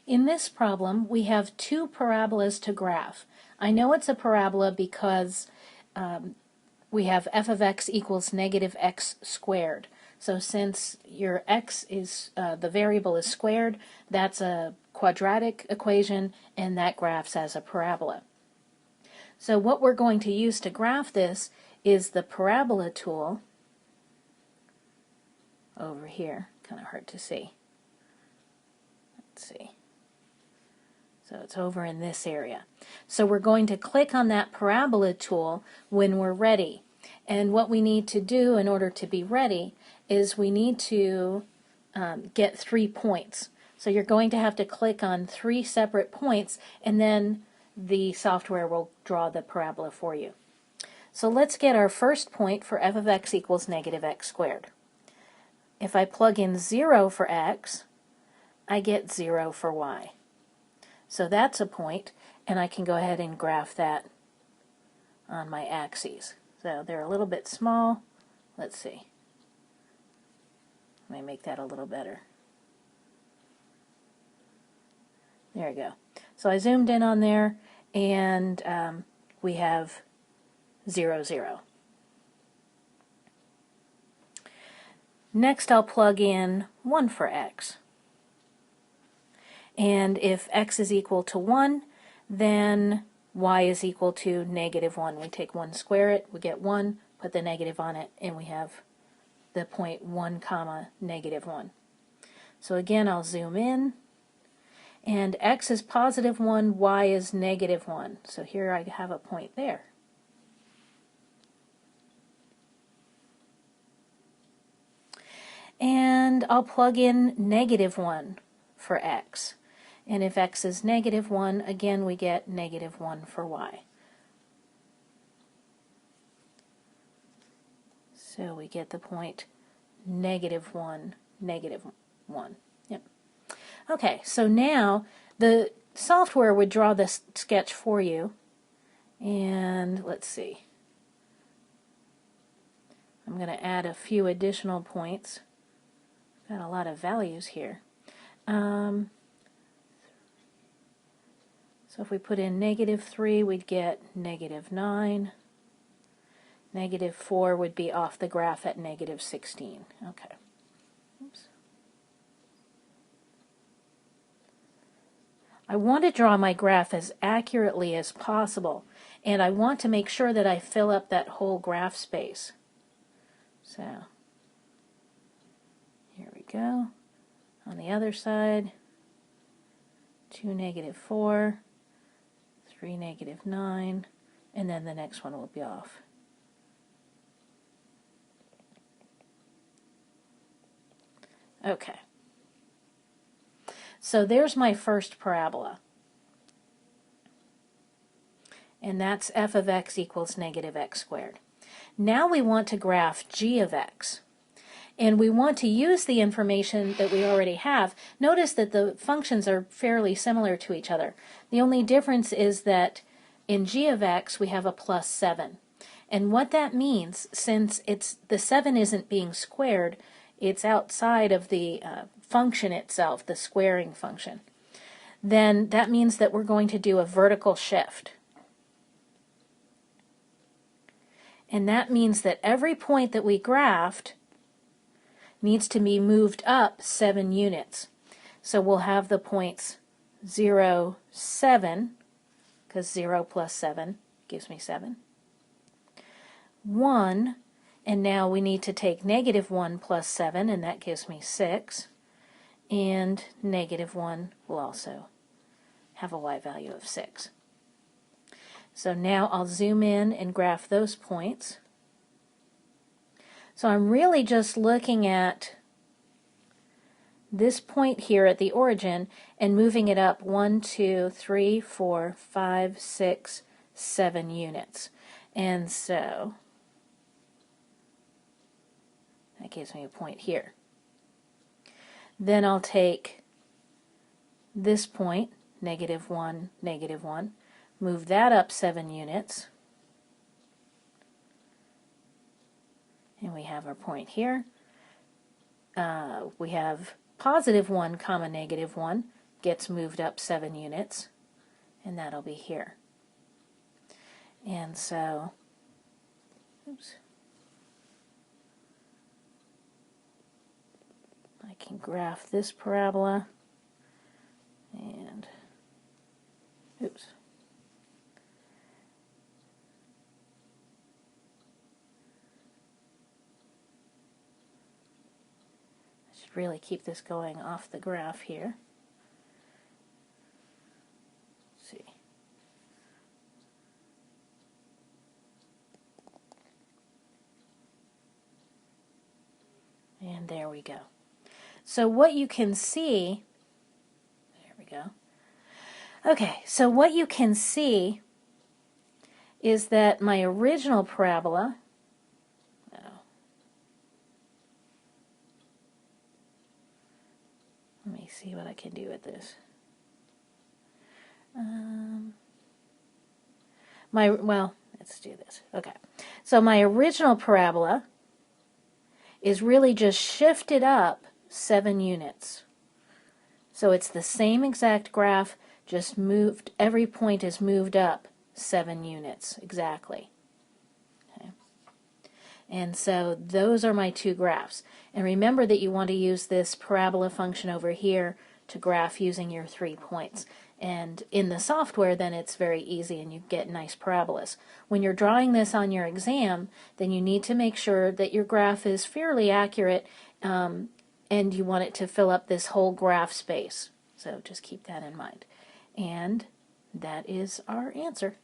In this problem, we have two parabolas to graph. I know it's a parabola because we have f of x equals negative x squared. So since your x is, the variable is squared, that's a quadratic equation, and that graphs as a parabola. So what we're going to use to graph this is the parabola tool over here. Kind of hard to see. Let's see. So it's over in this area. So we're going to click on that parabola tool when we're ready. And what we need to do in order to be ready is we need to get 3 points. So you're going to have to click on 3 separate points, and then the software will draw the parabola for you. So let's get our first point for f of x equals negative x squared. If I plug in 0 for x, I get 0 for y. So that's a point, and I can go ahead and graph that on my axes. So they're a little bit small. Let's see. Let me make that a little better. There we go. So I zoomed in on there, and we have 0, 0. Next I'll plug in 1 for x. And if x is equal to 1, then y is equal to negative 1. We take 1, square it, we get 1, put the negative on it, and we have the point 1 comma negative 1. So again, I'll zoom in, and x is positive 1, y is negative 1. So here I have a point there. And I'll plug in negative 1 for x. And if x is negative 1, again we get negative 1 for y. So we get the point negative 1, negative 1. Yep. Okay, so now the software would draw this sketch for you. And let's see. I'm going to add a few additional points. Got a lot of values here. So if we put in negative 3, we'd get negative 9. Negative 4 would be off the graph at negative 16. Okay. Oops. I want to draw my graph as accurately as possible, and I want to make sure that I fill up that whole graph space. So here we go. On the other side, 2, negative 4. 3, negative 9, and then the next one will be off. Okay. So there's my first parabola. And that's f of x equals negative x squared. Now we want to graph g of x. And we want to use the information that we already have. Notice that the functions are fairly similar to each other. The only difference is that in g of x we have a plus 7. And what that means, since the 7 isn't being squared, it's outside of the function itself, the squaring function, then that means that we're going to do a vertical shift. And that means that every point that we graphed needs to be moved up 7 units. So we'll have the points 0, 7, because 0 plus 7 gives me 7. 1, and now we need to take negative 1 plus 7, and that gives me 6. And negative 1 will also have a y value of 6. So now I'll zoom in and graph those points. So I'm really just looking at this point here at the origin and moving it up 1, 2, 3, 4, 5, 6, 7 units. And so that gives me a point here. Then I'll take this point, negative 1, move that up 7 units. And we have our point here. We have positive 1 comma negative 1. gets moved up 7 units, and that'll be here. And so, oops, I can graph this parabola, and, oops, I should really keep this going off the graph here. Let's see. And there we go. So what you can see, there we go. Okay, so what you can see is that my original parabola, let me see what I can do with this. Well, let's do this. Okay, so my original parabola is really just shifted up 7 units. So it's the same exact graph, just moved, every point is moved up 7 units exactly. Okay. And so those are my two graphs. And remember that you want to use this parabola function over here to graph using your 3 points. And in the software, then it's very easy and you get nice parabolas. When you're drawing this on your exam, then you need to make sure that your graph is fairly accurate, and you want it to fill up this whole graph space. So just keep that in mind. And that is our answer.